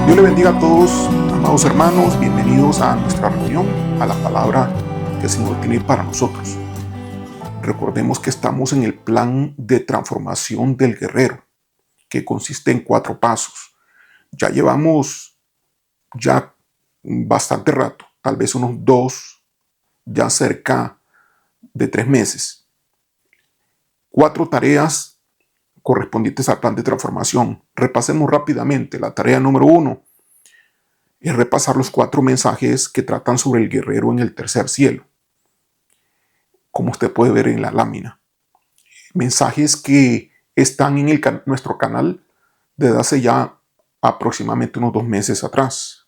Dios le bendiga a todos, amados hermanos, bienvenidos a nuestra reunión, a la palabra que el Señor tiene para nosotros. Recordemos que estamos en el plan de transformación del guerrero, que consiste en 4 pasos. Ya llevamos bastante rato, tal vez unos 2, ya cerca de 3 meses. 4 tareas correspondientes al plan de transformación. Repasemos rápidamente. La tarea número 1 es repasar los 4 mensajes que tratan sobre el guerrero en el tercer cielo, como usted puede ver en la lámina. Mensajes que están en nuestro canal desde hace ya aproximadamente unos 2 meses atrás.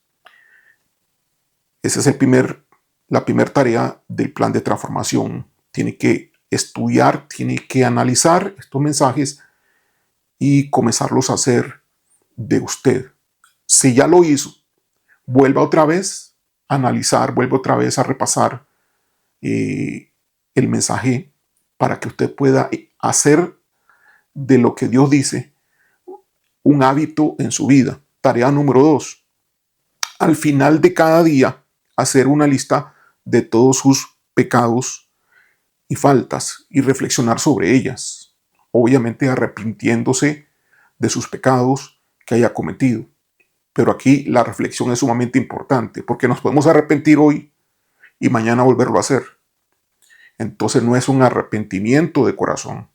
Esa es la primera tarea del plan de transformación. Tiene que estudiar, tiene que analizar estos mensajes y comenzarlos a hacer de usted. Si ya lo hizo, vuelva otra vez a analizar, vuelva otra vez a repasar el mensaje para que usted pueda hacer de lo que Dios dice un hábito en su vida. Tarea número 2. Al final de cada día, hacer una lista de todos sus pecados y faltas y reflexionar sobre ellas. Obviamente arrepintiéndose de sus pecados que haya cometido. Pero aquí la reflexión es sumamente importante porque nos podemos arrepentir hoy y mañana volverlo a hacer. Entonces no es un arrepentimiento de corazón.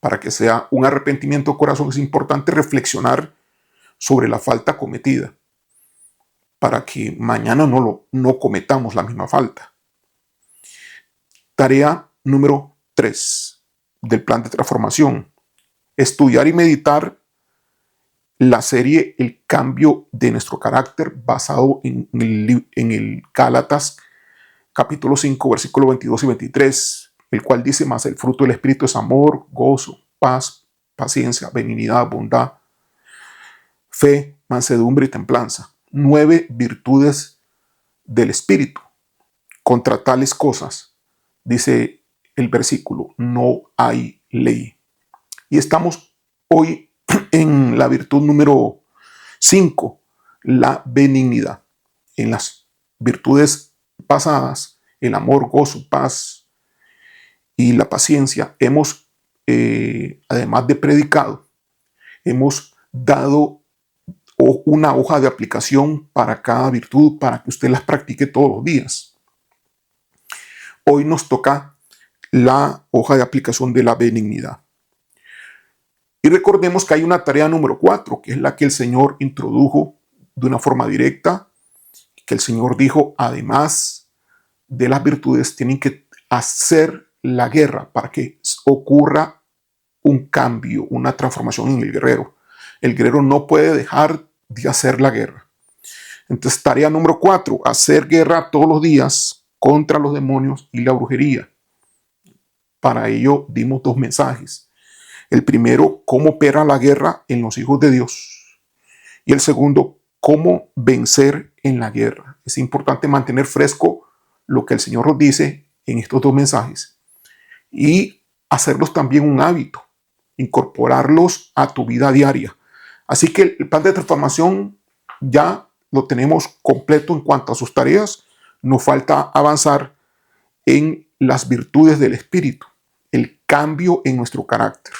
Para que sea un arrepentimiento de corazón es importante reflexionar sobre la falta cometida para que mañana no cometamos la misma falta. Tarea número 3 del plan de transformación. Estudiar y meditar la serie El cambio de nuestro carácter basado en el Gálatas capítulo 5 versículos 22 y 23, el cual dice: más el fruto del Espíritu es amor, gozo, paz, paciencia, benignidad, bondad, fe, mansedumbre y templanza. 9 virtudes del Espíritu. Contra tales cosas, dice el versículo, no hay ley. Y estamos hoy en la virtud número 5, la benignidad. En las virtudes pasadas, el amor, gozo, paz y la paciencia, hemos, además de predicado, hemos dado una hoja de aplicación para cada virtud, para que usted las practique todos los días. Hoy nos toca la hoja de aplicación de la benignidad. Y recordemos que hay una tarea número 4, que es la que el Señor introdujo de una forma directa, que el Señor dijo, además de las virtudes, tienen que hacer la guerra para que ocurra un cambio, una transformación en el guerrero. El guerrero no puede dejar de hacer la guerra. Entonces, tarea número 4, hacer guerra todos los días contra los demonios y la brujería. Para ello dimos 2 mensajes. El primero, cómo opera la guerra en los hijos de Dios. Y el segundo, cómo vencer en la guerra. Es importante mantener fresco lo que el Señor nos dice en estos 2 mensajes y hacerlos también un hábito, incorporarlos a tu vida diaria. Así que el plan de transformación ya lo tenemos completo en cuanto a sus tareas. Nos falta avanzar en las virtudes del Espíritu, el cambio en nuestro carácter.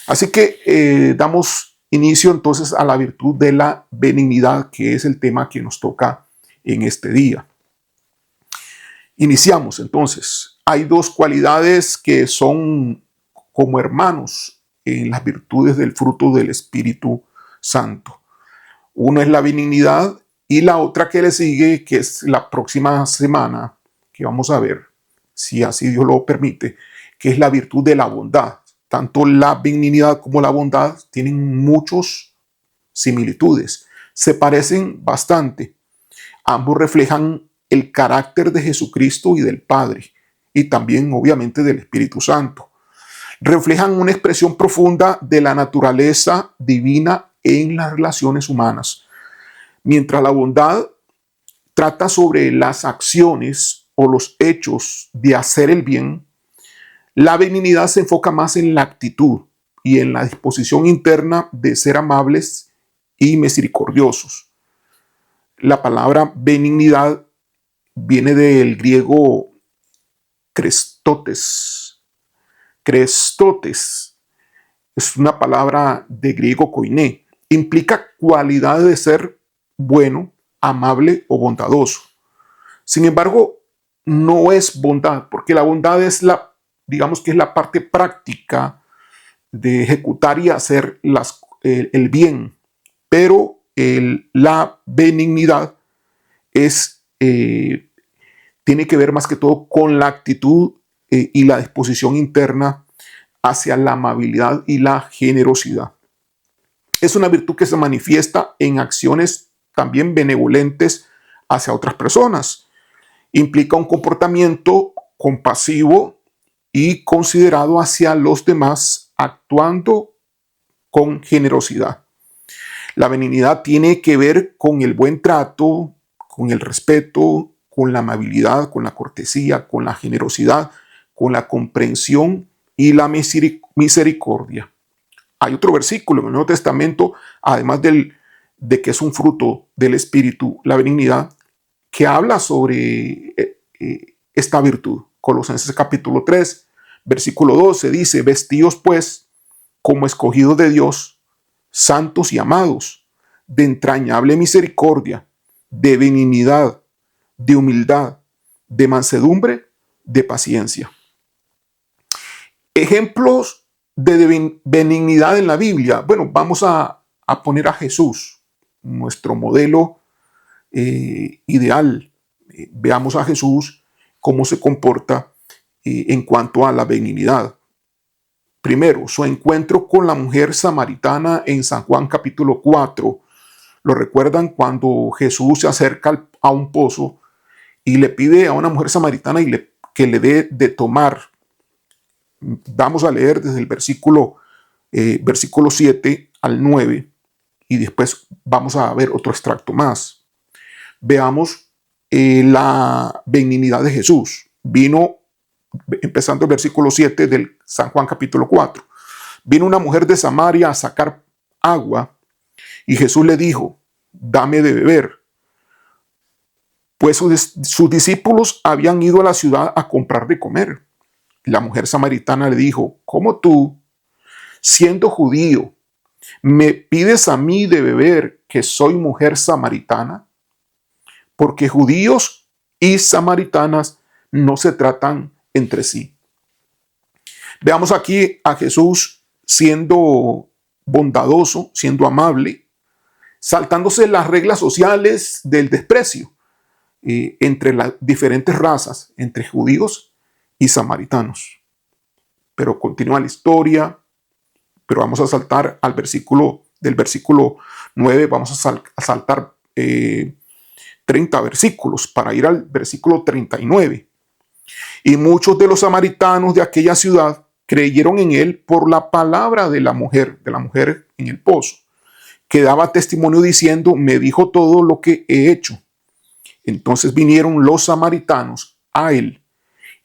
Así que damos inicio entonces a la virtud de la benignidad, que es el tema que nos toca en este día. Iniciamos entonces. Hay 2 cualidades que son como hermanos en las virtudes del fruto del Espíritu Santo. Uno es la benignidad y la otra que le sigue, que es la próxima semana, que vamos a ver, si así Dios lo permite, que es la virtud de la bondad. Tanto la benignidad como la bondad tienen muchas similitudes, se parecen bastante. Ambos reflejan el carácter de Jesucristo y del Padre, y también obviamente del Espíritu Santo. Reflejan una expresión profunda de la naturaleza divina en las relaciones humanas. Mientras la bondad trata sobre las acciones o los hechos de hacer el bien, la benignidad se enfoca más en la actitud y en la disposición interna de ser amables y misericordiosos. La palabra benignidad viene del griego krestotes. Krestotes es una palabra de griego koiné. Implica cualidad de ser bueno, amable o bondadoso. Sin embargo, no es bondad, porque la bondad es digamos que es la parte práctica de ejecutar y hacer el bien, pero la benignidad tiene que ver más que todo con la actitud y la disposición interna hacia la amabilidad y la generosidad. Es una virtud que se manifiesta en acciones también benevolentes hacia otras personas. Implica un comportamiento compasivo y considerado hacia los demás, actuando con generosidad. La benignidad tiene que ver con el buen trato, con el respeto, con la amabilidad, con la cortesía, con la generosidad, con la comprensión y la misericordia. Hay otro versículo en el Nuevo Testamento, además de que es un fruto del Espíritu, la benignidad, que habla sobre esta virtud. Colosenses capítulo 3, versículo 12 dice: vestíos pues como escogidos de Dios, santos y amados, de entrañable misericordia, de benignidad, de humildad, de mansedumbre, de paciencia. Ejemplos de benignidad en la Biblia. Bueno, vamos a poner a Jesús, nuestro modelo ideal. Veamos a Jesús cómo se comporta en cuanto a la benignidad. Primero, su encuentro con la mujer samaritana en San Juan capítulo 4. ¿Lo recuerdan? Cuando Jesús se acerca a un pozo y le pide a una mujer samaritana que le dé de tomar. Vamos a leer desde el versículo 7 al 9 y después vamos a ver otro extracto más. Veamos la benignidad de Jesús. Vino, empezando el versículo 7 del San Juan capítulo 4. Vino una mujer de Samaria a sacar agua y Jesús le dijo: dame de beber. Pues sus discípulos habían ido a la ciudad a comprar de comer. La mujer samaritana le dijo: ¿cómo tú, siendo judío, me pides a mí de beber, que soy mujer samaritana? Porque judíos y samaritanas no se tratan entre sí. Veamos aquí a Jesús siendo bondadoso, siendo amable, saltándose las reglas sociales del desprecio entre las diferentes razas, entre judíos y samaritanos. Pero continúa la historia, pero vamos a saltar al del versículo 9, vamos a saltar 30 versículos para ir al versículo 39. Y muchos de los samaritanos de aquella ciudad creyeron en él por la palabra de la mujer en el pozo, que daba testimonio diciendo: me dijo todo lo que he hecho. Entonces vinieron los samaritanos a él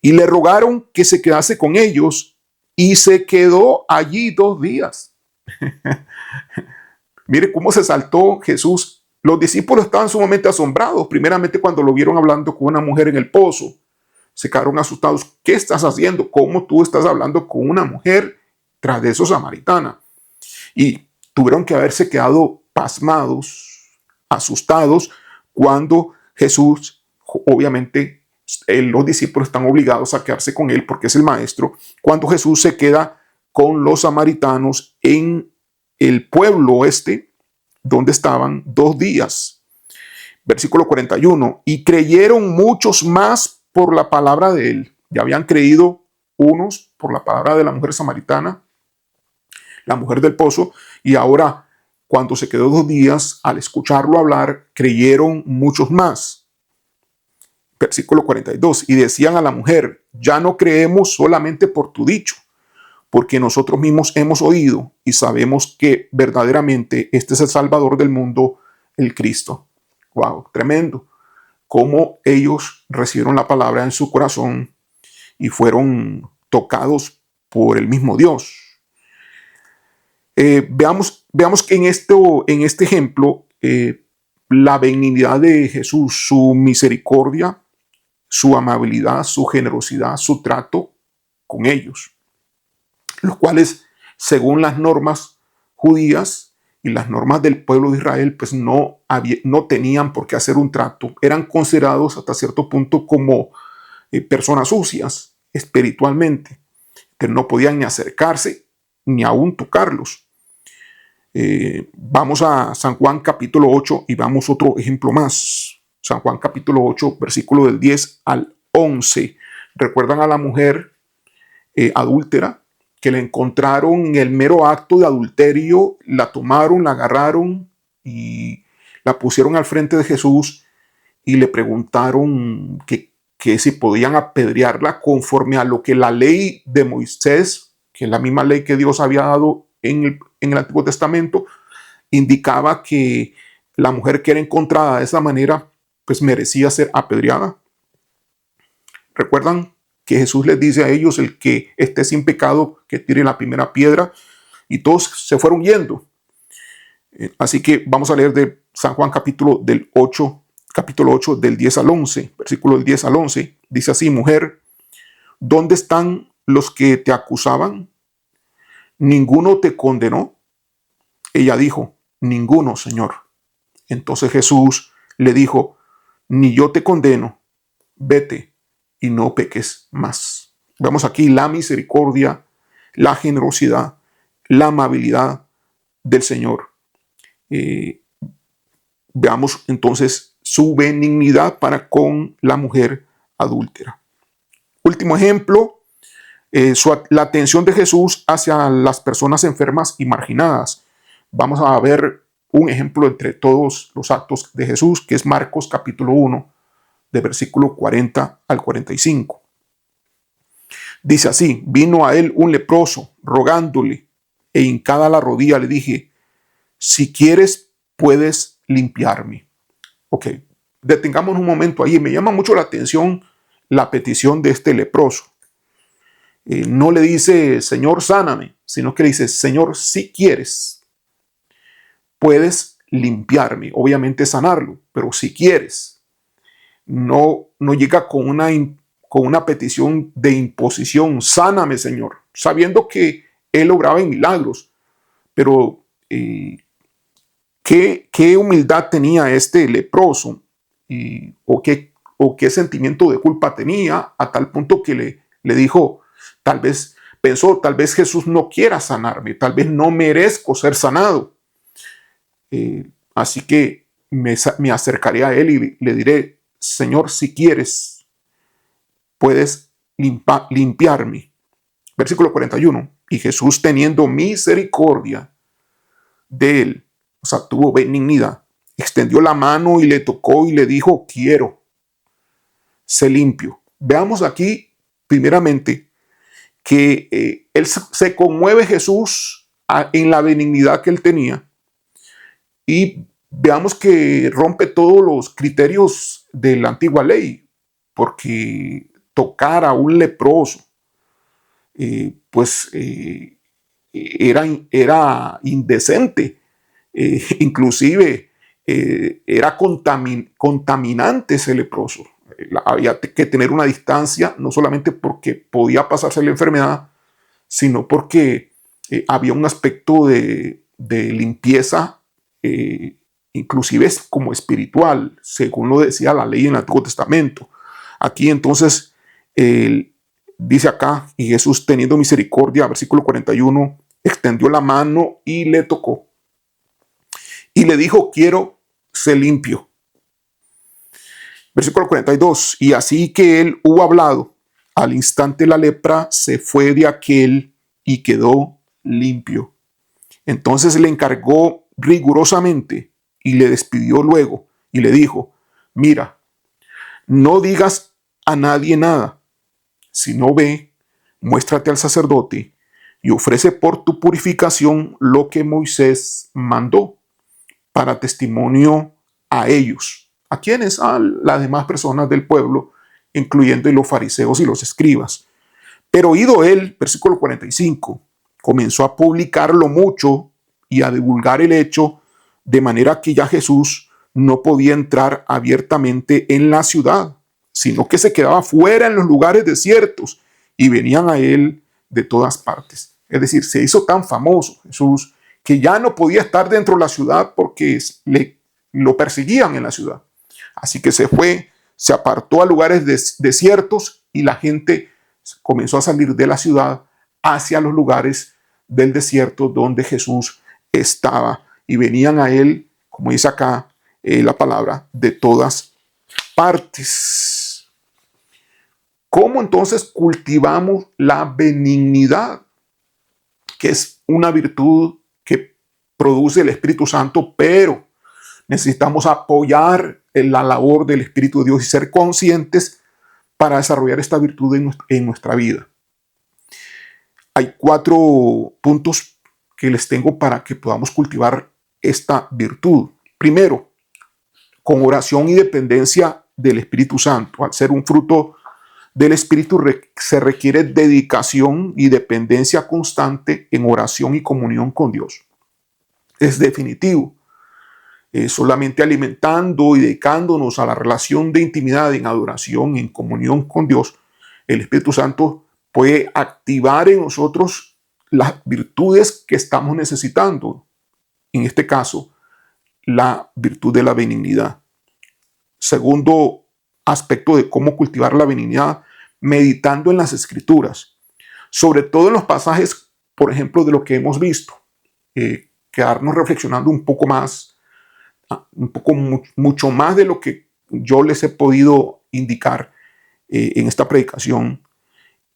y le rogaron que se quedase con ellos, y se quedó allí 2 días. Mire cómo se saltó Jesús. Los discípulos estaban sumamente asombrados, primeramente cuando lo vieron hablando con una mujer en el pozo. Se quedaron asustados. ¿Qué estás haciendo? ¿Cómo tú estás hablando con una mujer, tras de eso samaritana? Y tuvieron que haberse quedado pasmados, asustados, cuando Jesús, obviamente, los discípulos están obligados a quedarse con él porque es el maestro. Cuando Jesús se queda con los samaritanos en el pueblo donde estaban 2 días. Versículo 41. Y creyeron muchos más por la palabra de él. Ya habían creído unos por la palabra de la mujer samaritana, la mujer del pozo, y ahora, cuando se quedó 2 días, al escucharlo hablar, creyeron muchos más. Versículo 42. Y decían a la mujer: ya no creemos solamente por tu dicho, porque nosotros mismos hemos oído y sabemos que verdaderamente este es el Salvador del mundo, el Cristo. Wow, tremendo. Cómo ellos recibieron la palabra en su corazón y fueron tocados por el mismo Dios. Veamos que en este ejemplo, la benignidad de Jesús, su misericordia, su amabilidad, su generosidad, su trato con ellos, los cuales, según las normas judías y las normas del pueblo de Israel, pues no tenían por qué hacer un trato. Eran considerados hasta cierto punto como personas sucias espiritualmente, que no podían ni acercarse ni aún tocarlos. Vamos a San Juan capítulo 8 y vamos otro ejemplo más. San Juan capítulo 8, versículo del 10 al 11. ¿Recuerdan a la mujer adúltera que la encontraron en el mero acto de adulterio? La tomaron, la agarraron y la pusieron al frente de Jesús y le preguntaron que si podían apedrearla conforme a lo que la ley de Moisés, que es la misma ley que Dios había dado en el Antiguo Testamento, indicaba que la mujer que era encontrada de esa manera pues merecía ser apedreada. ¿Recuerdan que Jesús les dice a ellos: el que esté sin pecado, que tire la primera piedra? Y todos se fueron yendo. Así que vamos a leer de San Juan capítulo 8 del 10 al 11, versículo del 10 al 11. Dice así: mujer, ¿dónde están los que te acusaban? ¿Ninguno te condenó? Ella dijo: ninguno, Señor. Entonces Jesús le dijo: ni yo te condeno, vete y no peques más. Vemos aquí la misericordia, la generosidad, la amabilidad del Señor. Veamos entonces su benignidad para con la mujer adúltera. Último ejemplo, la atención de Jesús hacia las personas enfermas y marginadas. Vamos a ver un ejemplo entre todos los actos de Jesús, que es Marcos capítulo 1, de versículo 40 al 45. Dice así: vino a él un leproso, rogándole, e hincada la rodilla le dije: si quieres, puedes limpiarme. Ok, detengamos un momento ahí. Me llama mucho la atención la petición de este leproso. No le dice: Señor, sáname, sino que le dice: Señor, si quieres, puedes limpiarme. Obviamente sanarlo, pero si quieres. No llega con una petición de imposición: sáname, Señor, sabiendo que él obraba en milagros. Pero ¿qué humildad tenía este leproso? ¿O qué sentimiento de culpa tenía? A tal punto que le dijo, tal vez Jesús no quiera sanarme, tal vez no merezco ser sanado. Así que me acercaré a él y le diré: Señor, si quieres, puedes limpiarme. Versículo 41. Y Jesús, teniendo misericordia de él, o sea, tuvo benignidad, extendió la mano y le tocó y le dijo: quiero, sé limpio. Veamos aquí, primeramente, que él se conmueve, Jesús, en la benignidad que él tenía, y veamos que rompe todos los criterios de la antigua ley, porque tocar a un leproso, era indecente, inclusive era contaminante ese leproso. Había que tener una distancia, no solamente porque podía pasarse la enfermedad, sino porque había un aspecto de limpieza, inclusive como espiritual, según lo decía la ley en el Antiguo Testamento. Aquí entonces dice acá: y Jesús, teniendo misericordia, versículo 41, extendió la mano y le tocó y le dijo: quiero, sé limpio. Versículo 42, y así que él hubo hablado, al instante la lepra se fue de aquel y quedó limpio. Entonces le encargó rigurosamente y le despidió luego y le dijo: mira, no digas a nadie nada, sino ve, muéstrate al sacerdote y ofrece por tu purificación lo que Moisés mandó, para testimonio a ellos. ¿A quiénes? A las demás personas del pueblo, incluyendo los fariseos y los escribas. Pero oído él, versículo 45, comenzó a publicarlo mucho y a divulgar el hecho, de manera que ya Jesús no podía entrar abiertamente en la ciudad, sino que se quedaba fuera en los lugares desiertos y venían a él de todas partes. Es decir, se hizo tan famoso Jesús que ya no podía estar dentro de la ciudad porque lo perseguían en la ciudad. Así que se fue, se apartó a lugares desiertos y la gente comenzó a salir de la ciudad hacia los lugares del desierto donde Jesús estaba. Y venían a él, como dice acá la palabra, de todas partes. ¿Cómo entonces cultivamos la benignidad? Que es una virtud que produce el Espíritu Santo, pero necesitamos apoyar la labor del Espíritu de Dios y ser conscientes para desarrollar esta virtud en nuestra vida. Hay 4 puntos que les tengo para que podamos cultivar esta virtud. Primero, con oración y dependencia del Espíritu Santo. Al ser un fruto del Espíritu se requiere dedicación y dependencia constante en oración y comunión con Dios. Es definitivo. Solamente alimentando y dedicándonos a la relación de intimidad, en adoración, en comunión con Dios, el Espíritu Santo puede activar en nosotros las virtudes que estamos necesitando. En este caso, la virtud de la benignidad. Segundo aspecto de cómo cultivar la benignidad, meditando en las Escrituras, sobre todo en los pasajes, por ejemplo, de lo que hemos visto. Quedarnos reflexionando un poco más, mucho más de lo que yo les he podido indicar en esta predicación,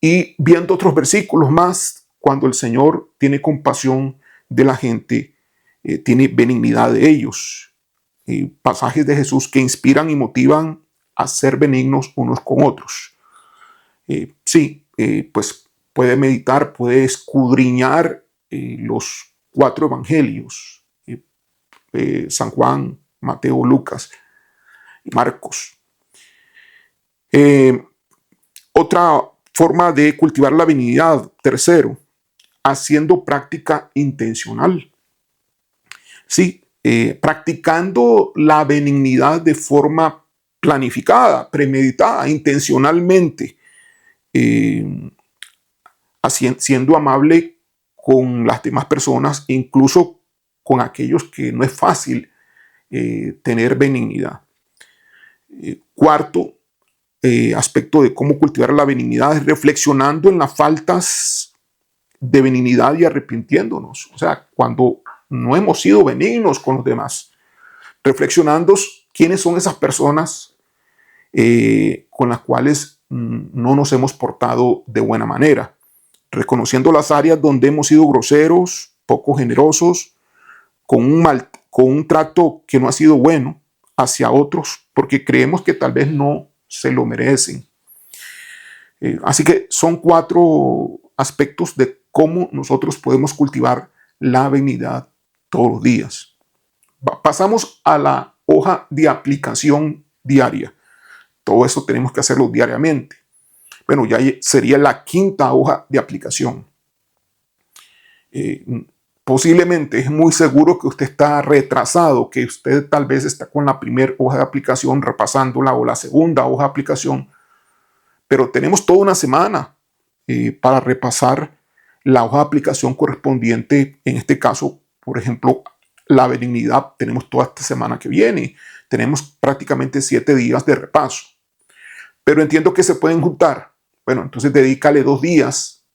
y viendo otros versículos más, cuando el Señor tiene compasión de la gente, tiene benignidad de ellos. Pasajes de Jesús que inspiran y motivan a ser benignos unos con otros. Pues puede meditar, puede escudriñar los 4 evangelios, San Juan, Mateo, Lucas y Marcos. Otra forma de cultivar la benignidad, tercero, haciendo práctica intencional. Sí, practicando la benignidad de forma planificada, premeditada, intencionalmente, siendo amable con las demás personas, incluso con aquellos que no es fácil tener benignidad. Cuarto aspecto de cómo cultivar la benignidad es reflexionando en las faltas de benignidad y arrepintiéndonos. O sea, cuando no hemos sido benignos con los demás, reflexionando quiénes son esas personas con las cuales no nos hemos portado de buena manera, reconociendo las áreas donde hemos sido groseros, poco generosos, con un trato que no ha sido bueno hacia otros, porque creemos que tal vez no se lo merecen. Así que son 4 aspectos de cómo nosotros podemos cultivar la benignidad todos los días. Pasamos a la hoja de aplicación diaria. Todo eso tenemos que hacerlo diariamente. Bueno, ya sería la 5ª hoja de aplicación. Posiblemente es muy seguro que usted está retrasado, que usted tal vez está con la primera hoja de aplicación repasándola o la segunda hoja de aplicación, pero tenemos toda una semana para repasar la hoja de aplicación correspondiente. En este caso, por ejemplo, la benignidad, tenemos toda esta semana que viene. Tenemos prácticamente 7 días de repaso. Pero entiendo que se pueden juntar. Bueno, entonces dedícale 2 días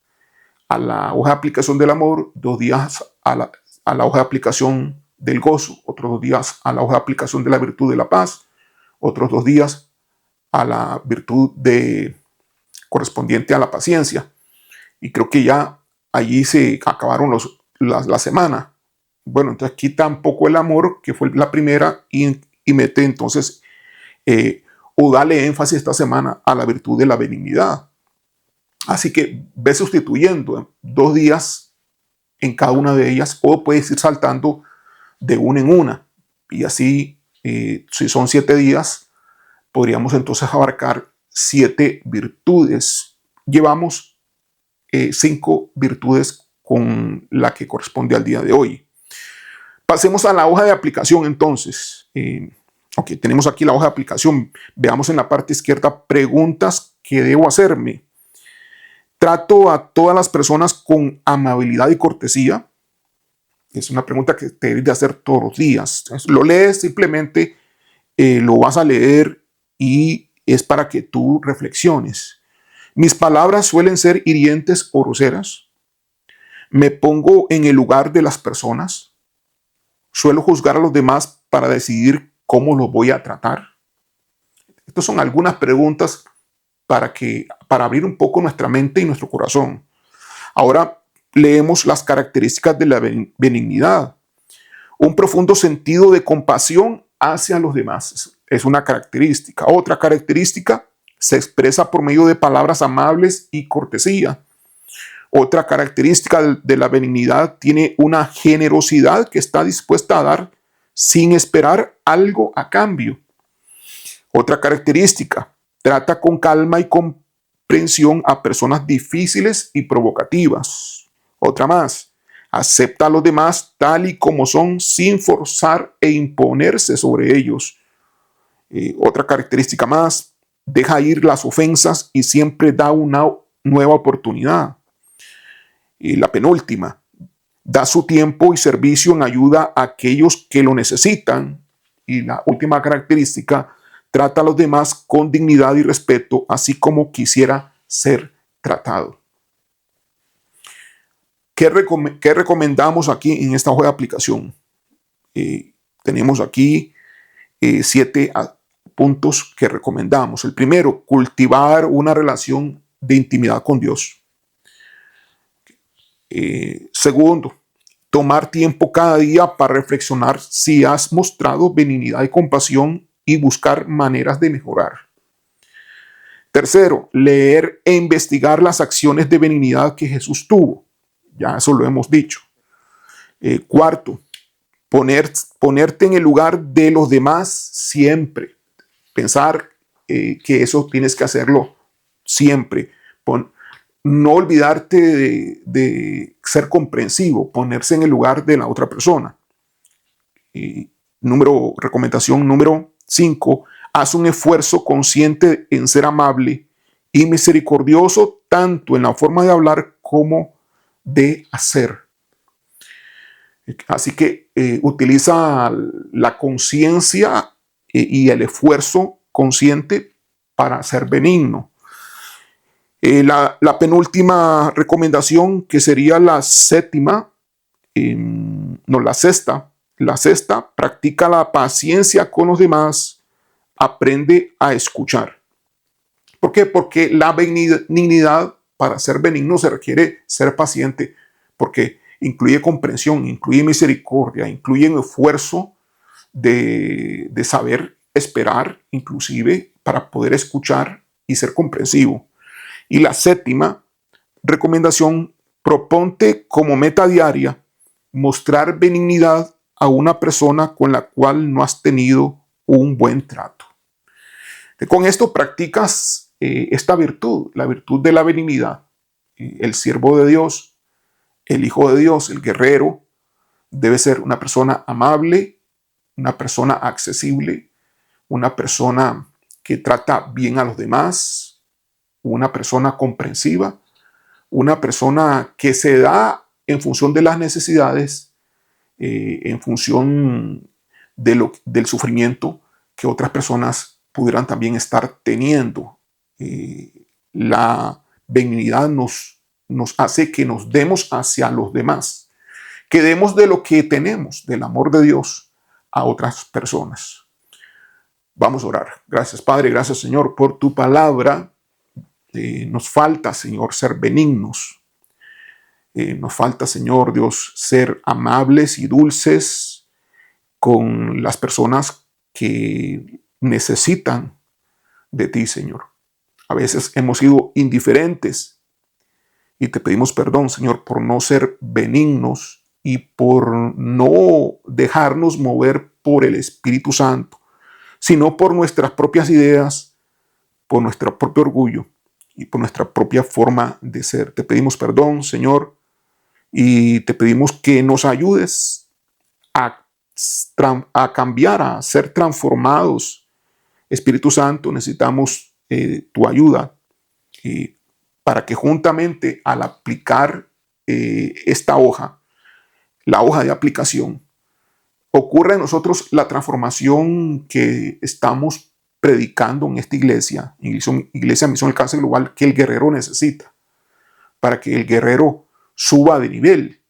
a la hoja de aplicación del amor, 2 días a la hoja de aplicación del gozo, otros 2 días a la hoja de aplicación de la virtud de la paz, otros 2 días a la virtud correspondiente a la paciencia. Y creo que ya allí se acabaron la semana. Bueno, entonces quita un poco el amor, que fue la primera, y mete entonces, o dale énfasis esta semana a la virtud de la benignidad. Así que ve sustituyendo 2 días en cada una de ellas, o puedes ir saltando de una en una. Y así, si son 7 días, podríamos entonces abarcar 7 virtudes. Llevamos 5 virtudes con la que corresponde al día de hoy. Pasemos a la hoja de aplicación entonces. Ok, tenemos aquí la hoja de aplicación. Veamos en la parte izquierda preguntas que debo hacerme. ¿Trato a todas las personas con amabilidad y cortesía? Es una pregunta que te debes de hacer todos los días. Lo lees simplemente, lo vas a leer y es para que tú reflexiones. ¿Mis palabras suelen ser hirientes o groseras? ¿Me pongo en el lugar de las personas? ¿Suelo juzgar a los demás para decidir cómo los voy a tratar? Estas son algunas preguntas para abrir un poco nuestra mente y nuestro corazón. Ahora leemos las características de la benignidad. Un profundo sentido de compasión hacia los demás es una característica. Otra característica se expresa por medio de palabras amables y cortesía. Otra característica de la benignidad tiene una generosidad que está dispuesta a dar sin esperar algo a cambio. Otra característica, trata con calma y comprensión a personas difíciles y provocativas. Otra más, acepta a los demás tal y como son sin forzar e imponerse sobre ellos. Otra característica más, deja ir las ofensas y siempre da una nueva oportunidad. Y la penúltima, da su tiempo y servicio en ayuda a aquellos que lo necesitan. Y la última característica, trata a los demás con dignidad y respeto, así como quisiera ser tratado. ¿Qué recomendamos aquí en esta hoja de aplicación? Tenemos aquí 7 puntos que recomendamos. El primero, cultivar una relación de intimidad con Dios. Segundo, tomar tiempo cada día para reflexionar si has mostrado benignidad y compasión y buscar maneras de mejorar. Tercero, leer e investigar las acciones de benignidad que Jesús tuvo. Ya eso lo hemos dicho. Cuarto, ponerte en el lugar de los demás siempre. Pensar que eso tienes que hacerlo siempre. No olvidarte de ser comprensivo, ponerse en el lugar de la otra persona. Recomendación número 5, haz un esfuerzo consciente en ser amable y misericordioso tanto en la forma de hablar como de hacer. Así que utiliza la conciencia y el esfuerzo consciente para ser benigno. La penúltima recomendación, que sería la sexta, practica la paciencia con los demás, aprende a escuchar. ¿Por qué? Porque la benignidad, para ser benigno se requiere ser paciente, porque incluye comprensión, incluye misericordia, incluye un esfuerzo de saber esperar, inclusive para poder escuchar y ser comprensivo. Y la séptima recomendación, proponte como meta diaria mostrar benignidad a una persona con la cual no has tenido un buen trato. Con esto practicas esta virtud, la virtud de la benignidad. El siervo de Dios, el hijo de Dios, el guerrero, debe ser una persona amable, una persona accesible, una persona que trata bien a los demás, una persona comprensiva, una persona que se da en función de las necesidades, en función del sufrimiento que otras personas pudieran también estar teniendo. La benignidad nos hace que nos demos hacia los demás, que demos de lo que tenemos, del amor de Dios, a otras personas. Vamos a orar. Gracias, Padre, gracias, Señor, por tu palabra. Nos falta, Señor, ser benignos. Nos falta, Señor Dios, ser amables y dulces con las personas que necesitan de ti, Señor. A veces hemos sido indiferentes y te pedimos perdón, Señor, por no ser benignos y por no dejarnos mover por el Espíritu Santo, sino por nuestras propias ideas, por nuestro propio orgullo y por nuestra propia forma de ser. Te pedimos perdón, Señor, Y te pedimos que nos ayudes a, a cambiar, a ser transformados. Espíritu Santo, necesitamos tu ayuda para que juntamente al aplicar esta hoja, la hoja de aplicación, ocurra en nosotros la transformación que estamos predicando en esta iglesia, Iglesia Misión Alcance Global, que el guerrero necesita, para que el guerrero suba de nivel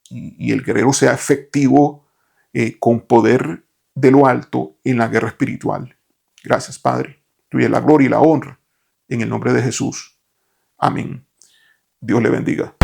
y el guerrero sea efectivo con poder de lo alto en la guerra espiritual. Gracias, Padre. Tuya la gloria y la honra en el nombre de Jesús. Amén. Dios le bendiga.